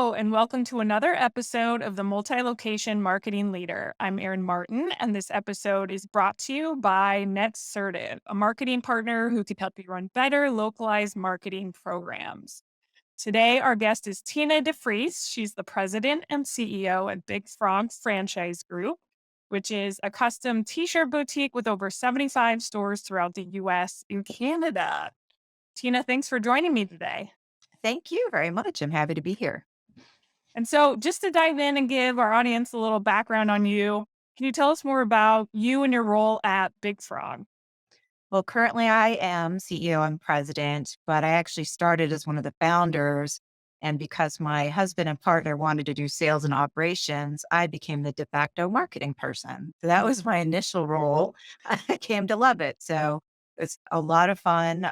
Hello, and welcome to another episode of the Multi-Location Marketing Leader. I'm Erin Martin, and this episode is brought to you by Netsertive, a marketing partner who can help you run better localized marketing programs. Today, our guest is Tina DeFrece. She's the president and CEO at Big Frog Franchise Group, which is a custom t-shirt boutique with over 75 stores throughout the US and Canada. Tina, thanks for joining me today. Thank you very much. I'm happy to be here. And so, just to dive in and give our audience a little background on you, can you tell us more about you and your role at Big Frog? Well, currently I am CEO and president, but I actually started as one of the founders. And because my husband and partner wanted to do sales and operations, I became the de facto marketing person. So that was my initial role. I came to love it. So it's a lot of fun.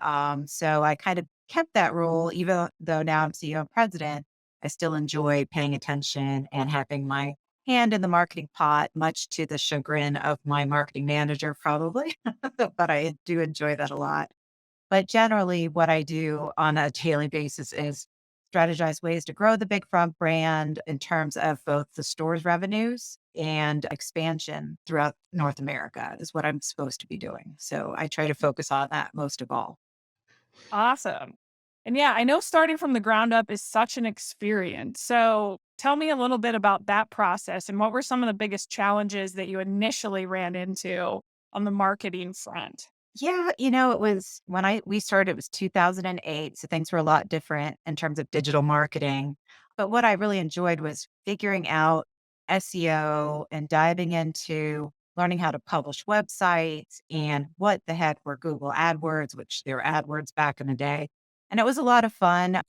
So I kind of kept that role, even though now I'm CEO and president. I still enjoy paying attention and having my hand in the marketing pot, much to the chagrin of my marketing manager, probably. But I do enjoy that a lot. But generally, what I do on a daily basis is strategize ways to grow the Big Frog brand in terms of both the store's revenues and expansion throughout North America, is what I'm supposed to be doing. So I try to focus on that most of all. Awesome. And yeah, I know starting from the ground up is such an experience. So, tell me a little bit about that process and what were some of the biggest challenges that you initially ran into on the marketing front? Yeah, it was when we started, it was 2008. So things were a lot different in terms of digital marketing. But what I really enjoyed was figuring out SEO and diving into learning how to publish websites and what the heck were Google AdWords, which they were AdWords back in the day. And it was a lot of fun.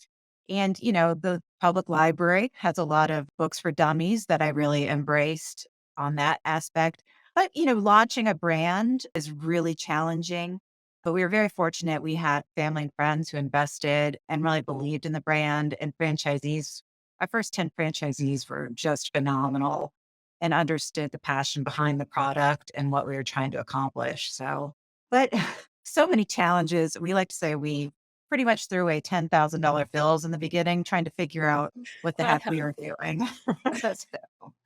And, the public library has a lot of books for dummies that I really embraced on that aspect. But, launching a brand is really challenging. But we were very fortunate. We had family and friends who invested and really believed in the brand and franchisees. Our first 10 franchisees were just phenomenal and understood the passion behind the product and what we were trying to accomplish. But so many challenges. We like to say we pretty much threw away $10,000 bills in the beginning, trying to figure out what the heck we were doing. So, Do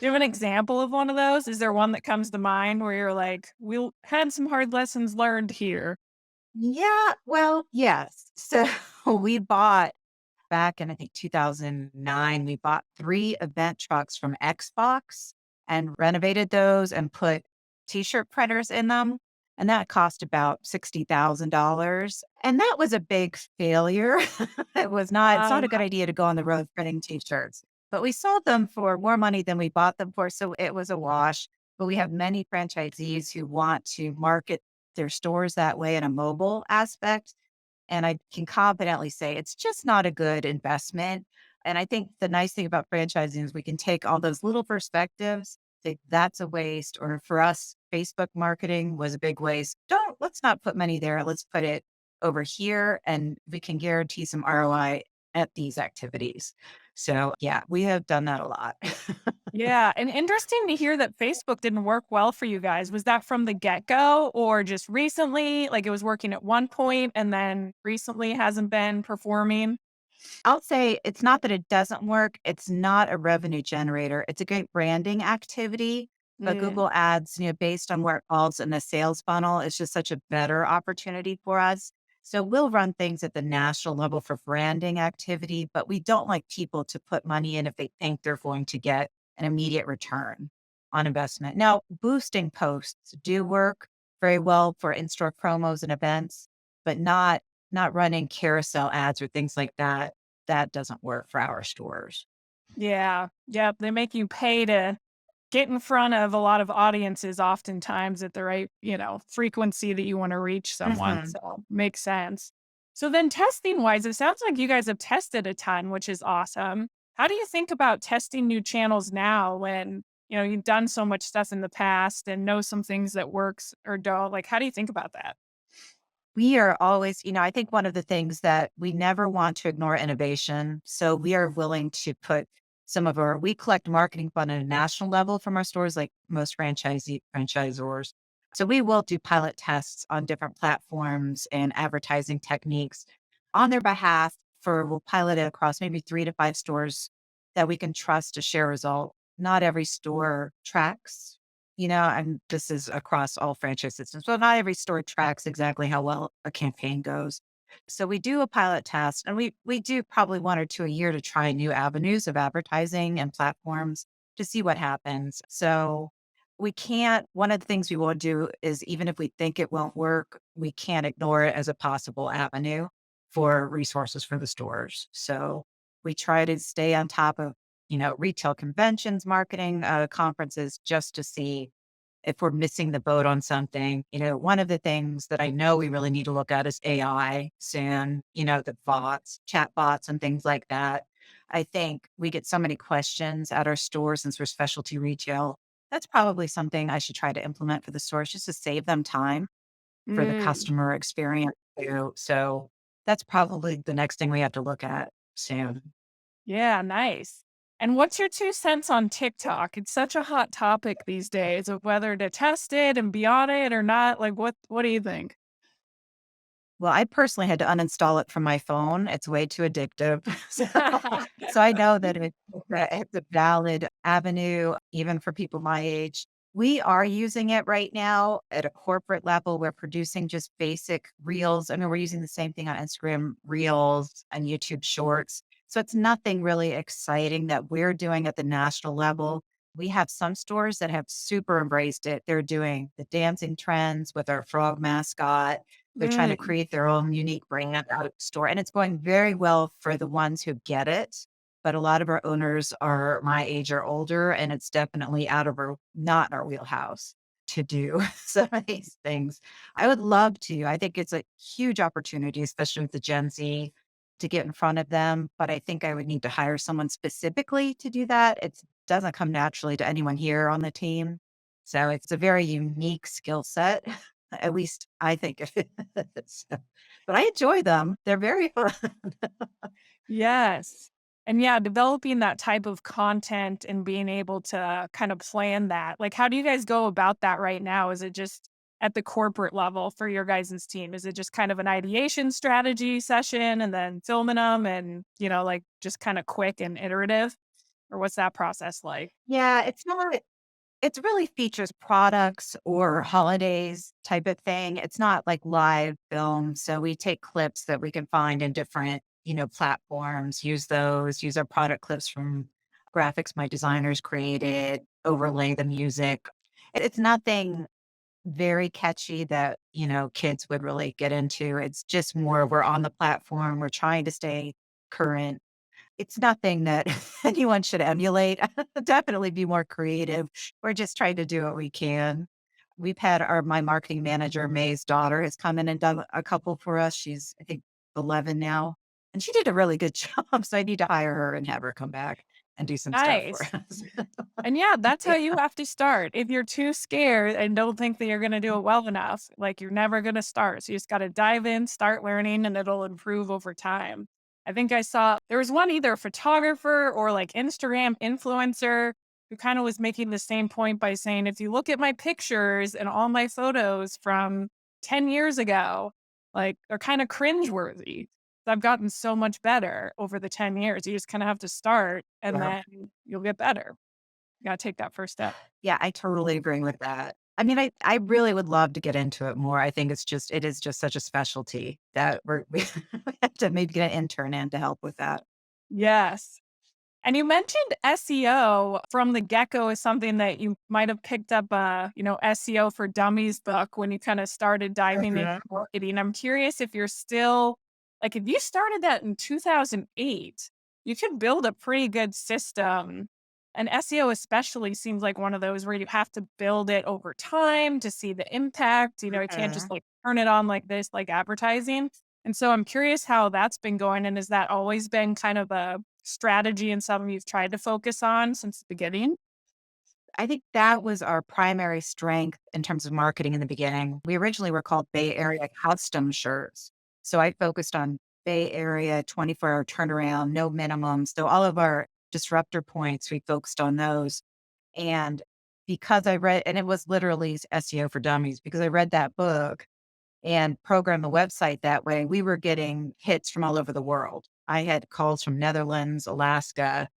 you have an example of one of those? Is there one that comes to mind where you're like, "We had some hard lessons learned here"? yeah, well, yes. So we bought back in, I think, 2009, we bought 3 event trucks from Xbox and renovated those and put t-shirt printers in them. And that cost about $60,000. And that was a big failure. It's not a good idea to go on the road printing t-shirts, but we sold them for more money than we bought them for. So it was a wash. But we have many franchisees who want to market their stores that way in a mobile aspect. And I can confidently say it's just not a good investment. And I think the nice thing about franchising is we can take all those little perspectives, think that's a waste. Or for us, Facebook marketing was a big waste. Let's not put money there. Let's put it over here and we can guarantee some ROI at these activities. So yeah, we have done that a lot. Yeah, and interesting to hear that Facebook didn't work well for you guys. Was that from the get-go or just recently? Like, it was working at one point and then recently hasn't been performing? I'll say it's not that it doesn't work. It's not a revenue generator. It's a great branding activity, but Mm, Google Ads, based on where it falls in the sales funnel, is just such a better opportunity for us. So we'll run things at the national level for branding activity, but we don't like people to put money in if they think they're going to get an immediate return on investment. Now, boosting posts do work very well for in-store promos and events, but not running carousel ads or things like that. That doesn't work for our stores. yeah, yep, they make you pay to get in front of a lot of audiences oftentimes at the right, frequency that you wanna reach someone, Mhm. so makes sense. So then testing-wise, it sounds like you guys have tested a ton, which is awesome. How do you think about testing new channels now when, you've done so much stuff in the past and know some things that works or don't? Like, how do you think about that? We are always, I think one of the things that we never want to ignore innovation. So we are willing to put we collect marketing fund at a national level from our stores, like most franchisors. So we will do pilot tests on different platforms and advertising techniques on their behalf we'll pilot it across maybe 3 to 5 stores that we can trust to share result. Not every store tracks, and this is across all franchise systems. So not every store tracks exactly how well a campaign goes. So we do a pilot test, and we do probably 1 or 2 a year to try new avenues of advertising and platforms to see what happens. So we can't one of the things we will do is even if we think it won't work, we can't ignore it as a possible avenue for resources for the stores. So we try to stay on top of, retail conventions, marketing, conferences just to see if we're missing the boat on something. One of the things that I know we really need to look at is AI soon, the bots, chat bots and things like that. I think we get so many questions at our stores since we're specialty retail. That's probably something I should try to implement for the stores just to save them time for the Mm, customer experience too. So that's probably the next thing we have to look at soon. yeah, nice. And what's your 2 cents on TikTok? It's such a hot topic these days of whether to test it and be on it or not. Like, what do you think? Well, I personally had to uninstall it from my phone. It's way too addictive. So I know that it's a valid avenue even for people my age. We are using it right now at a corporate level. We're producing just basic reels. I mean, we're using the same thing on Instagram reels and YouTube shorts. So it's nothing really exciting that we're doing at the national level. We have some stores that have super embraced it. They're doing the dancing trends with our frog mascot. They're trying to Mm, create their own unique brand out of the store, and it's going very well for the ones who get it. But a lot of our owners are my age or older, and it's definitely out of our not in our wheelhouse to do some of these things. I would love to. I think it's a huge opportunity, especially with the Gen Z, to get in front of them. But I think I would need to hire someone specifically to do that. It doesn't come naturally to anyone here on the team. So it's a very unique skill set. At least I think it is. But I enjoy them. They're very fun. yes. And yeah, developing that type of content and being able to kind of plan that. Like, how do you guys go about that right now? Is it just at the corporate level for your guys' team? Is it just kind of an ideation strategy session and then filming them and, like just kind of quick and iterative? Or what's that process like? Yeah, it's really features products or holidays type of thing. It's not like live film. So we take clips that we can find in different, platforms, use our product clips from graphics my designers created, overlay the music. It's nothing very catchy that, kids would really get into. It's just more we're on the platform, we're trying to stay current. It's nothing that anyone should emulate. Definitely be more creative. We're just trying to do what we can. We've had my marketing manager, May's daughter, has come in and done a couple for us. She's, I think, 11 now, and she did a really good job. So I need to hire her and have her come back and do some stuff for Nice. us. And yeah, that's how Yeah. you have to start. If you're too scared and don't think that you're going to do it well enough, like you're never going to start. So you just got to dive in, start learning, and it'll improve over time. I think I saw there was one either photographer or like Instagram influencer who kind of was making the same point by saying, if you look at my pictures and all my photos from 10 years ago, like they're kind of cringeworthy. I've gotten so much better over the 10 years. You just kind of have to start and Yeah. then you'll get better. You gotta take that first step. Yeah, I totally agree with that. I mean, I really would love to get into it more. I think it is just such a specialty that we have to maybe get an intern in to help with that. Yes. And you mentioned SEO from the get-go is something that you might have picked up, SEO for Dummies book when you kinda started diving into Mhm. marketing. I'm curious if you're still like, if you started that in 2008, you could build a pretty good system, and SEO especially seems like one of those where you have to build it over time to see the impact, you can't just, Mhm. like, turn it on like this, like advertising. And so I'm curious how that's been going, and has that always been kind of a strategy and something you've tried to focus on since the beginning? I think that was our primary strength in terms of marketing in the beginning. We originally were called Bay Area Custom Shirts. So I focused on Bay Area 24-hour turnaround, no minimums. So all of our disruptor points, we focused on those. And because I read, and it was literally SEO for Dummies, because I read that book, and program the website that way, we were getting hits from all over the world. I had calls from Netherlands, Alaska,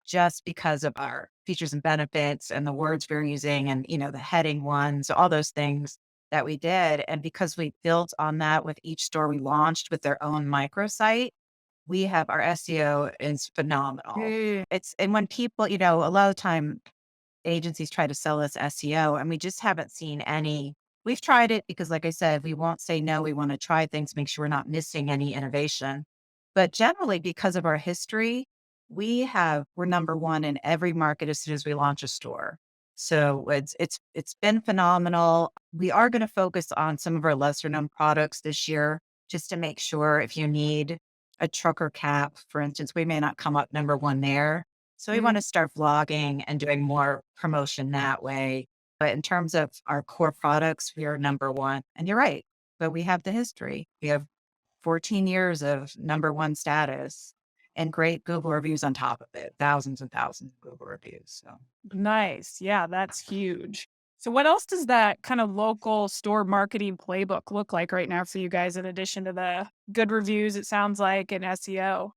just because of our features and benefits and the words we were using and, the heading ones, all those things that we did. And because we built on that with each store we launched with their own microsite, we have our SEO is phenomenal. And when people, a lot of time agencies try to sell us SEO and we just haven't seen any. We've tried it because, like I said, we won't say no. We want to try things, make sure we're not missing any innovation. But generally, because of our history, we're number one in every market as soon as we launch a store. So it's been phenomenal. We are going to focus on some of our lesser known products this year, just to make sure if you need a trucker cap, for instance, we may not come up number one there. So we want to start vlogging and doing more promotion that way. But in terms of our core products, we are number one. And you're right, but we have the history. We have 14 years of number one status and great Google reviews on top of it, thousands and thousands of Google reviews. So, Nice. Yeah, that's huge. So what else does that kind of local store marketing playbook look like right now for you guys in addition to the good reviews it sounds like and SEO?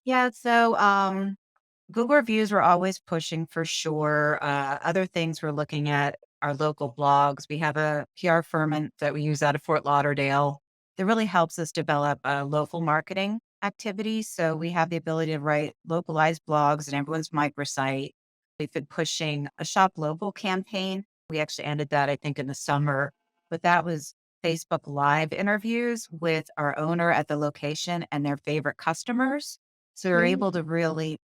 yeah. So, Google reviews we're always pushing for sure. Other things we're looking at are local blogs. We have a PR firm that we use out of Fort Lauderdale that really helps us develop local marketing activities. So we have the ability to write localized blogs in everyone's microsite. We've been pushing a shop local campaign. We actually ended that, I think, in the summer, but that was Facebook Live interviews with our owner at the location and their favorite customers. So we're able to really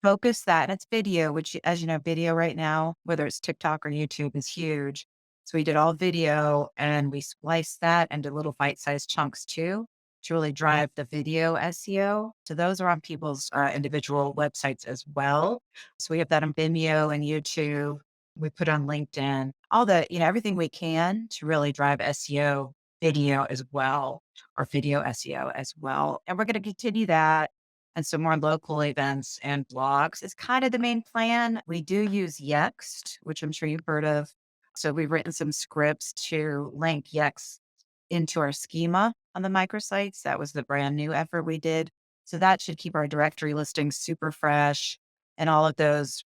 focus that, and it's video, which, as you know, video right now, whether it's TikTok or YouTube, is huge. So we did all video and we spliced that into little bite-sized chunks too to really drive the video SEO. So those are on people's individual websites as well. So we have that on Vimeo and YouTube. We put on LinkedIn, all everything we can to really drive SEO video as well, or video SEO as well. And we're going to continue that, and some more local events and blogs is kind of the main plan. We do use Yext, which I'm sure you've heard of. So we've written some scripts to link Yext into our schema on the microsites. That was the brand new effort we did. So that should keep our directory listings super fresh, and all of those,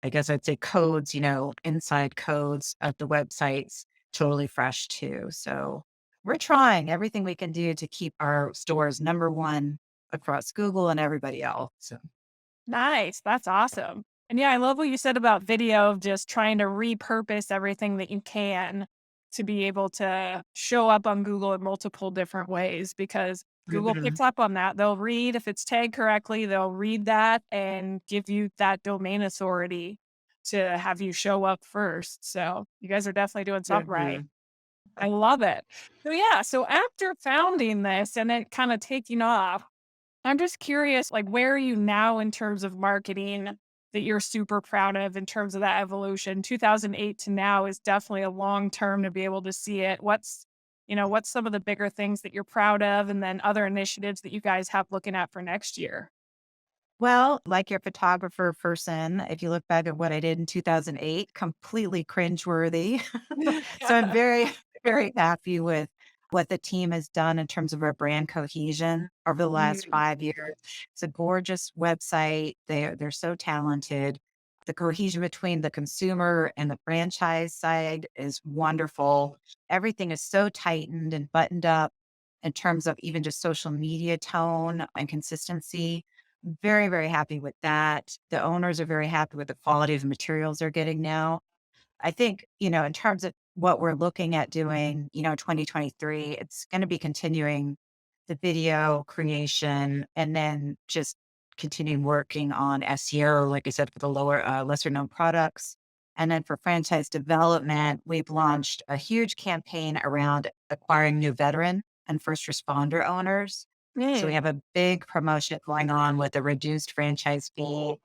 I guess I'd say codes, inside codes of the websites totally fresh too. So we're trying everything we can do to keep our stores number one across Google and everybody else. So, Nice. That's awesome. And yeah, I love what you said about video of just trying to repurpose everything that you can to be able to show up on Google in multiple different ways because Google mhm. picks up on that. They'll read if it's tagged correctly, they'll read that and give you that domain authority to have you show up first. So you guys are definitely doing something right. Mhm. I love it. So yeah, so after founding this and then kind of taking off, I'm just curious, like, where are you now in terms of marketing that you're super proud of in terms of that evolution? 2008 to now is definitely a long term to be able to see it. What's some of the bigger things that you're proud of and then other initiatives that you guys have looking at for next year? Well, like your photographer person, if you look back at what I did in 2008, completely cringeworthy. So I'm very, very happy with what the team has done in terms of our brand cohesion over the last Mm, 5 years. It's a gorgeous website. They're so talented. The cohesion between the consumer and the franchise side is wonderful. Everything is so tightened and buttoned up in terms of even just social media tone and consistency. Very, very happy with that. The owners are very happy with the quality of the materials they're getting now. I think, in terms of what we're looking at doing, 2023, it's going to be continuing the video creation and then just continuing working on SEO, like I said, for the lesser known products. And then for franchise development, we've launched a huge campaign around acquiring new veteran and first responder owners. So we mm. have a big promotion going on with a reduced franchise fee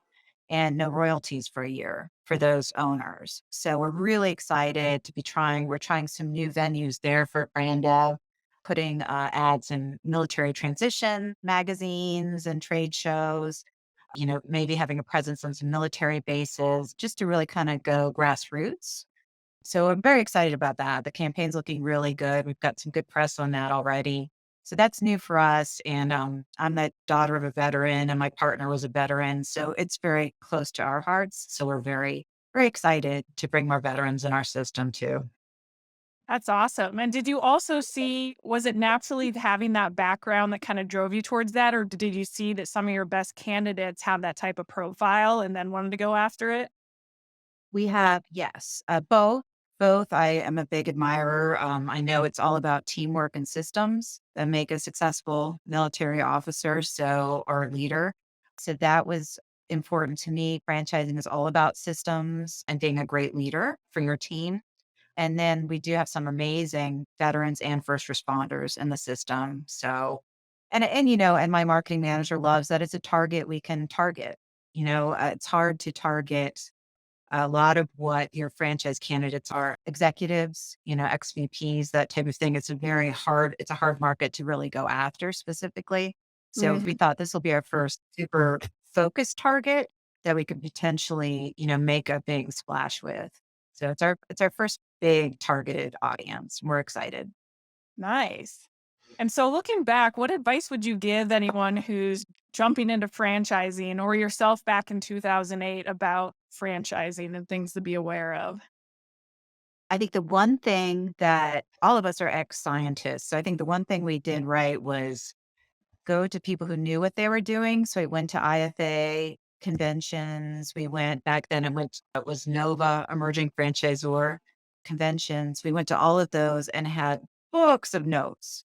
and no royalties for a year for those owners. So we're really excited to be we're trying some new venues there for brand dev, putting ads in military transition magazines and trade shows, maybe having a presence on some military bases just to really kind of go grassroots So I'm very excited about that. The campaign's looking really good. We've got some good press on that already. So that's new for us. And I'm the daughter of a veteran, and my partner was a veteran. So it's very close to our hearts. So we're very, very excited to bring more veterans in our system too. That's awesome. And did you also see, was it naturally having that background that kind of drove you towards that? Or did you see that some of your best candidates have that type of profile and then wanted to go after it? We have, yes, both. Both. I am a big admirer. I know it's all about teamwork and systems that make a successful military officer, so or leader. So that was important to me. Franchising is all about systems and being a great leader for your team. And then we do have some amazing veterans and first responders in the system. So, and my marketing manager loves that it's a target we can target. It's hard to target a lot of what your franchise candidates are executives, XVPs, that type of thing. It's a hard market to really go after specifically. So we Mhm. thought this will be our first super focused target that we could potentially, make a big splash with. So it's our first big targeted audience. We're excited. Nice. And so looking back, what advice would you give anyone who's jumping into franchising or yourself back in 2008 about franchising and things to be aware of? I think the one thing that all of us are ex scientists. So I think the one thing we did right was go to people who knew what they were doing. So we went to IFA conventions. We went back then, it was Nova Emerging Franchisor conventions. We went to all of those and had books of notes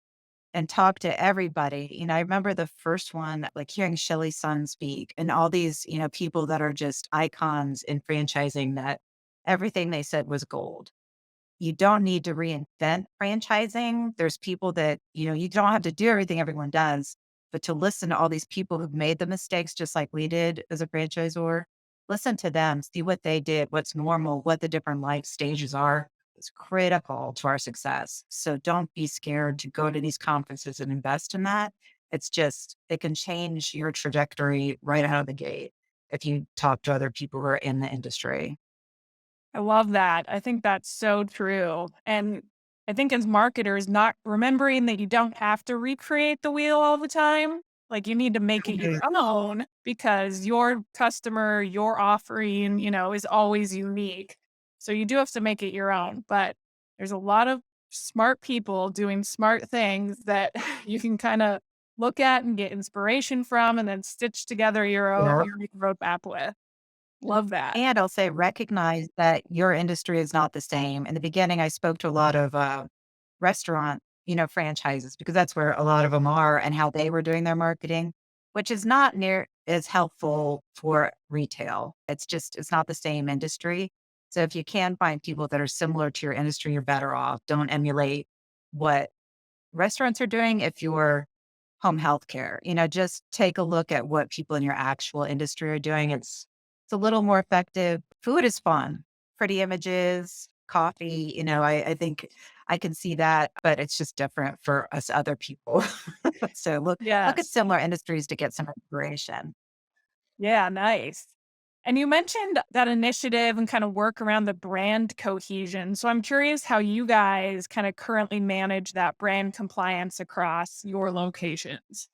and talked to everybody. I remember the first one, like hearing Shelly Sun speak and all these, people that are just icons in franchising that everything they said was gold. You don't need to reinvent franchising. There's people that, you don't have to do everything everyone does, but to listen to all these people who've made the mistakes just like we did as a franchisor, listen to them, see what they did, what's normal, what the different life stages are. It's critical to our success. So don't be scared to go to these conferences and invest in that. It can change your trajectory right out of the gate if you talk to other people who are in the industry. I love that. I think that's so true. And I think as marketers, not remembering that you don't have to recreate the wheel all the time. Like you need to make it your own because your customer, your offering, is always unique. So you do have to make it your own. But there's a lot of smart people doing smart things that you can kind of look at and get inspiration from and then stitch together your roadmap with. Love that. And I'll say recognize that your industry is not the same. In the beginning, I spoke to a lot of restaurant, franchises because that's where a lot of them are and how they were doing their marketing, which is not near as helpful for retail. It's not the same industry. So if you can find people that are similar to your industry, you're better off. Don't emulate what restaurants are doing if you're home health care. Just take a look at what people in your actual industry are doing. It's a little more effective. Food is fun. Pretty images, coffee, I think I can see that, but it's just different for us other people. So look at Yes. similar industries to get some inspiration. Yeah, nice. And you mentioned that initiative and kind of work around the brand cohesion. So I'm curious how you guys kind of currently manage that brand compliance across your locations.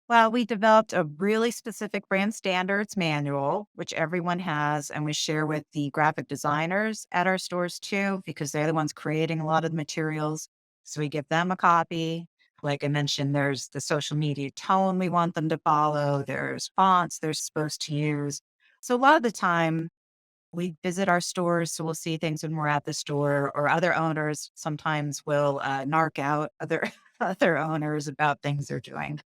Well, we developed a really specific brand standards manual, which everyone has, and we share with the graphic designers at our stores too, because they're the ones creating a lot of the materials. So we give them a copy. Like I mentioned, there's the social media tone we want them to follow, there's fonts they're supposed to use. So a lot of the time, we visit our stores, so we'll see things when we're at the store, or other owners sometimes will narc out other other owners about things they're doing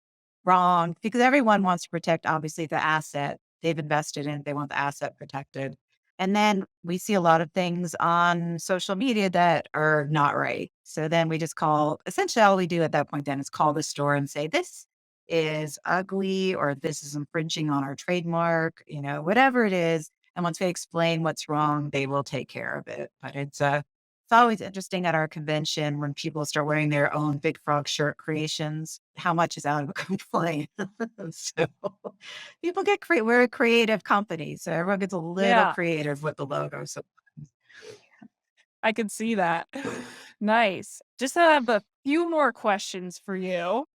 wrong because everyone wants to protect obviously the asset they've invested in. They want the asset protected. And then we see a lot of things on social media that are not right. So then we just call essentially all we do at that point then is call the store and say, this is ugly or this is infringing on our trademark, whatever it is. And once we explain what's wrong, they will take care of it. But it's always interesting at our convention when people start wearing their own Big Frog shirt creations, how much is out of a complaint. So people we're a creative company. So everyone gets a little Yeah. creative with the logo. So I could see that. Nice. Just have a few more questions for you.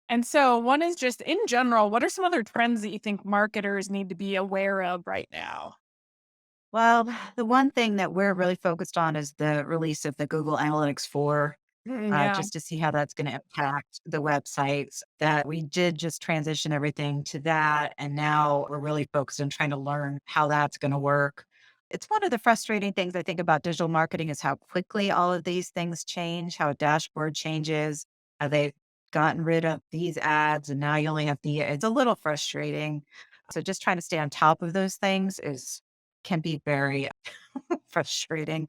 And so, one is just in general, what are some other trends that you think marketers need to be aware of right now? Well, the one thing that we're really focused on is the release of the Google Analytics 4, Yeah. just to see how that's going to impact the websites. That we did just transition everything to that. And now we're really focused on trying to learn how that's going to work. It's one of the frustrating things I think about digital marketing is how quickly all of these things change, how a dashboard changes, how they've gotten rid of these ads and now you only have it's a little frustrating. So just trying to stay on top of those things is can be very frustrating.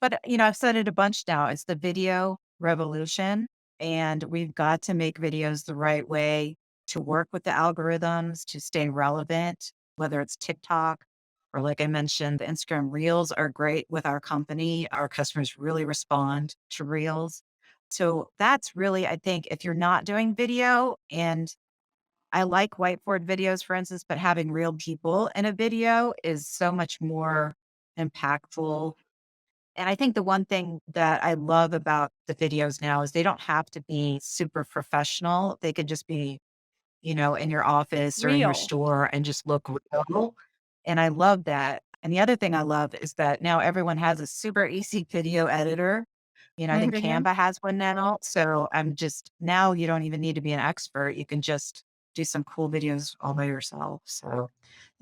But, I've said it a bunch now. It's the video revolution, and we've got to make videos the right way to work with the algorithms, to stay relevant, whether it's TikTok or, like I mentioned, the Instagram Reels are great with our company. Our customers really respond to Reels. So that's really, I think, if you're not doing video, and I like whiteboard videos, for instance, but having real people in a video is so much more impactful. And I think the one thing that I love about the videos now is they don't have to be super professional. They could just be, in your office or in your Real. store and just look real. And I love that. And the other thing I love is that now everyone has a super easy video editor. I think Mhm. Canva has one now. So now you don't even need to be an expert. You can just do some cool videos all by yourself. So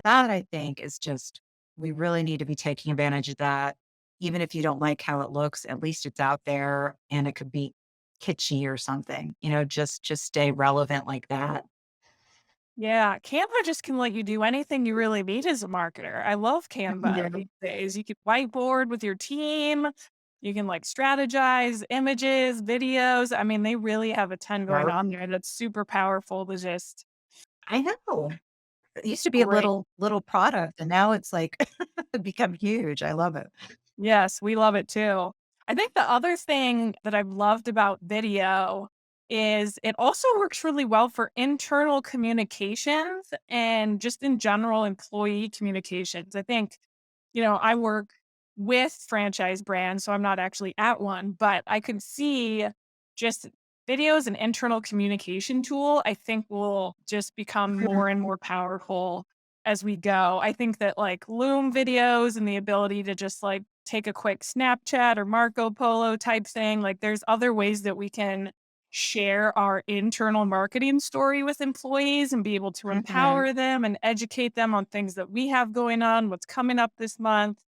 that I think is just, we really need to be taking advantage of that. Even if you don't like how it looks, at least it's out there and it could be kitschy or something, just stay relevant like that. Yeah, Canva just can let you do anything you really need as a marketer. I love Canva Yeah. these days. You can whiteboard with your team. You can like strategize images, videos. I mean, they really have a ton going Yeah. on there that's super powerful to just I know. It used to be a great. little product and now it's like become huge. I love it. Yes, we love it too. I think the other thing that I've loved about video is it also works really well for internal communications and just in general employee communications. I think, I work with franchise brands, so I'm not actually at one, but I could see just video as an internal communication tool, I think will just become more and more powerful as we go. I think that like Loom videos and the ability to just like take a quick Snapchat or Marco Polo type thing, like there's other ways that we can share our internal marketing story with employees and be able to Mhm. empower them and educate them on things that we have going on, what's coming up this month,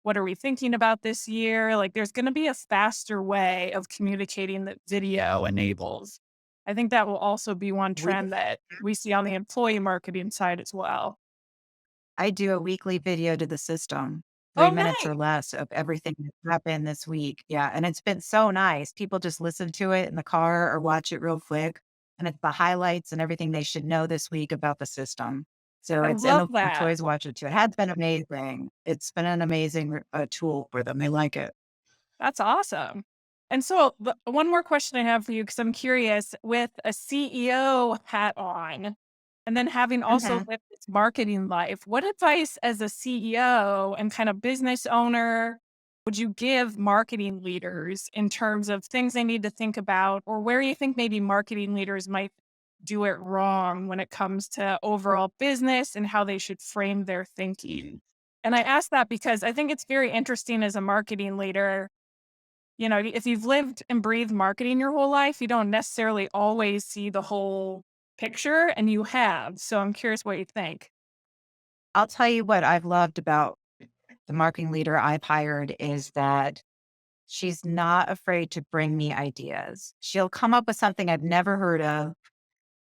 what are we thinking about this year? Like there's going to be a faster way of communicating that video enables. I think that will also be one We trend that we see on the employee marketing side as well. I do a weekly video to the system, Oh, 3 minutes nice. or less of everything that happened this week. Yeah, and it's been so nice. People just listen to it in the car or watch it real quick, and it's the highlights and everything they should know this week about the system. So I it's and love the that. employees watch it too. It has been amazing. It's been an amazing, tool for them. They like it. That's awesome. And so, one more question I have for you, because I'm curious with a CEO hat on, and then having also Mhm. lived this marketing life, what advice as a CEO and kind of business owner would you give marketing leaders in terms of things they need to think about, or where you think maybe marketing leaders might do it wrong when it comes to overall business and how they should frame their thinking? And I ask that because I think it's very interesting as a marketing leader, if you've lived and breathed marketing your whole life, you don't necessarily always see the whole picture, and you have. So I'm curious what you think. I'll tell you what I've loved about the marketing leader I've hired is that she's not afraid to bring me ideas. She'll come up with something I've never heard of,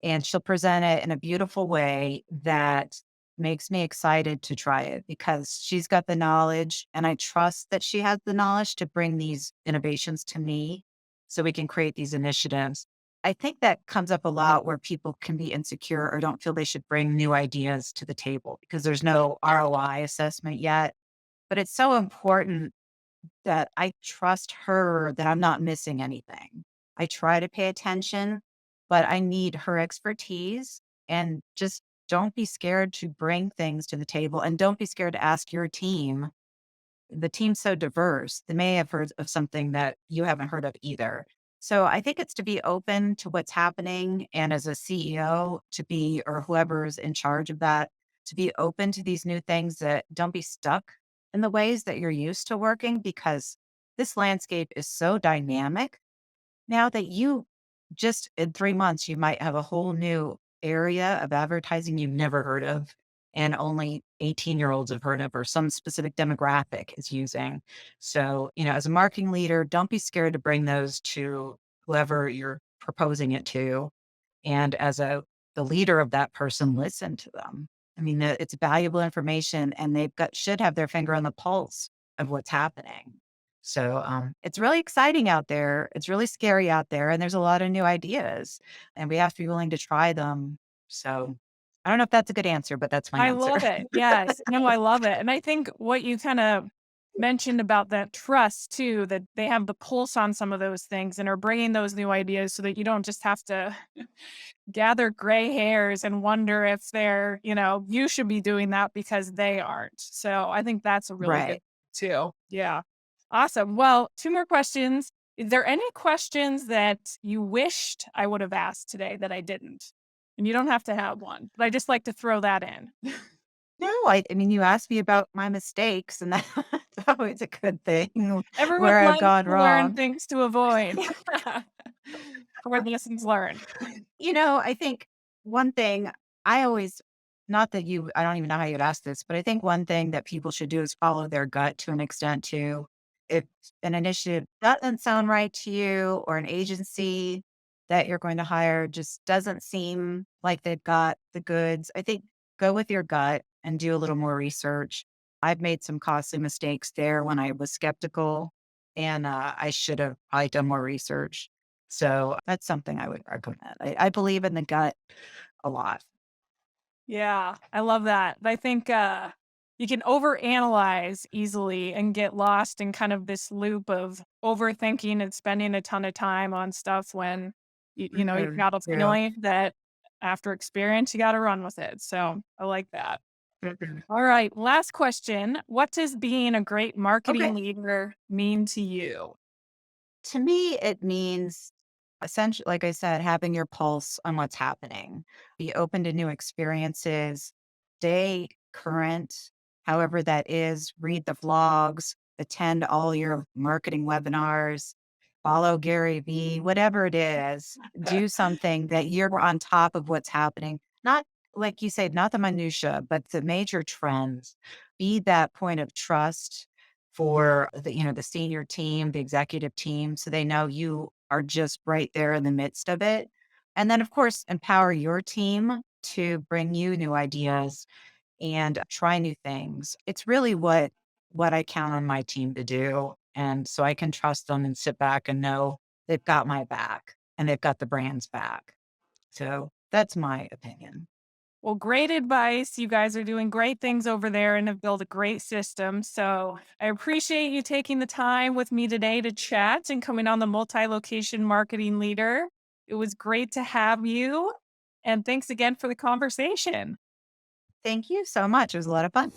and she'll present it in a beautiful way that makes me excited to try it because she's got the knowledge, and I trust that she has the knowledge to bring these innovations to me so we can create these initiatives. I think that comes up a lot where people can be insecure or don't feel they should bring new ideas to the table because there's no ROI assessment yet. But it's so important that I trust her that I'm not missing anything. I try to pay attention, but I need her expertise and just don't be scared to bring things to the table and don't be scared to ask your team the team's so diverse, they may have heard of something that you haven't heard of either. So I think it's to be open to what's happening. And as a CEO, to be, or whoever's in charge of that, to be open to these new things, that don't be stuck in the ways that you're used to working, because this landscape is so dynamic now that you just in 3 months, you might have a whole new area of advertising you've never heard of and only 18-year-olds have heard of, or some specific demographic is using. So, as a marketing leader, don't be scared to bring those to whoever you're proposing it to. And as the leader of that person, listen to them. I mean, it's valuable information, and they've got should have their finger on the pulse of what's happening. So it's really exciting out there. It's really scary out there, and there's a lot of new ideas, and we have to be willing to try them. So I don't know if that's a good answer, but that's my I answer. love it. Yes. No, I love it. And I think what you kind of mentioned about that trust too, that they have the pulse on some of those things and are bringing those new ideas so that you don't just have to gather gray hairs and wonder if you should be doing that because they aren't. So I think that's a really good Right. too. Yeah. Awesome. Well, two more questions. Is there any questions that you wished I would have asked today that I didn't? And you don't have to have one, but I just like to throw that in. No, I mean, you asked me about my mistakes, and that's always a good thing Everyone where I've loves gone to learn wrong. things to avoid or lessons learned. I think one thing I always, not that you, I don't even know how you'd ask this, but I think one thing that people should do is follow their gut to an extent too. If an initiative doesn't sound right to you, or an agency that you're going to hire just doesn't seem like they've got the goods, I think go with your gut and do a little more research. I've made some costly mistakes there when I was skeptical, and I should have probably done more research. So that's something I would recommend. I believe in the gut a lot. Yeah, I love that. I think, you can overanalyze easily and get lost in kind of this loop of overthinking and spending a ton of time on stuff when you've Mhm. got a Yeah. feeling that after experience, you gotta run with it. So, I like that. Mhm. All right, last question. What does being a great Okay. marketing leader mean to you? To me, it means essentially, like I said, having your pulse on what's happening, be open to new experiences, stay current, however that is, read the vlogs, attend all your marketing webinars, follow Gary Vee, whatever it is, do something that you're on top of what's happening. Not like you said, not the minutia, but the major trends. Be that point of trust for the senior team, the executive team, so they know you are just right there in the midst of it. And then, of course, empower your team to bring you new ideas and try new things. It's really what I count on my team to do. And so I can trust them and sit back and know they've got my back and they've got the brand's back. So that's my opinion. Well, great advice. You guys are doing great things over there and have built a great system. So I appreciate you taking the time with me today to chat and coming on the multi-location marketing leader. It was great to have you. And thanks again for the conversation. Thank you so much. It was a lot of fun.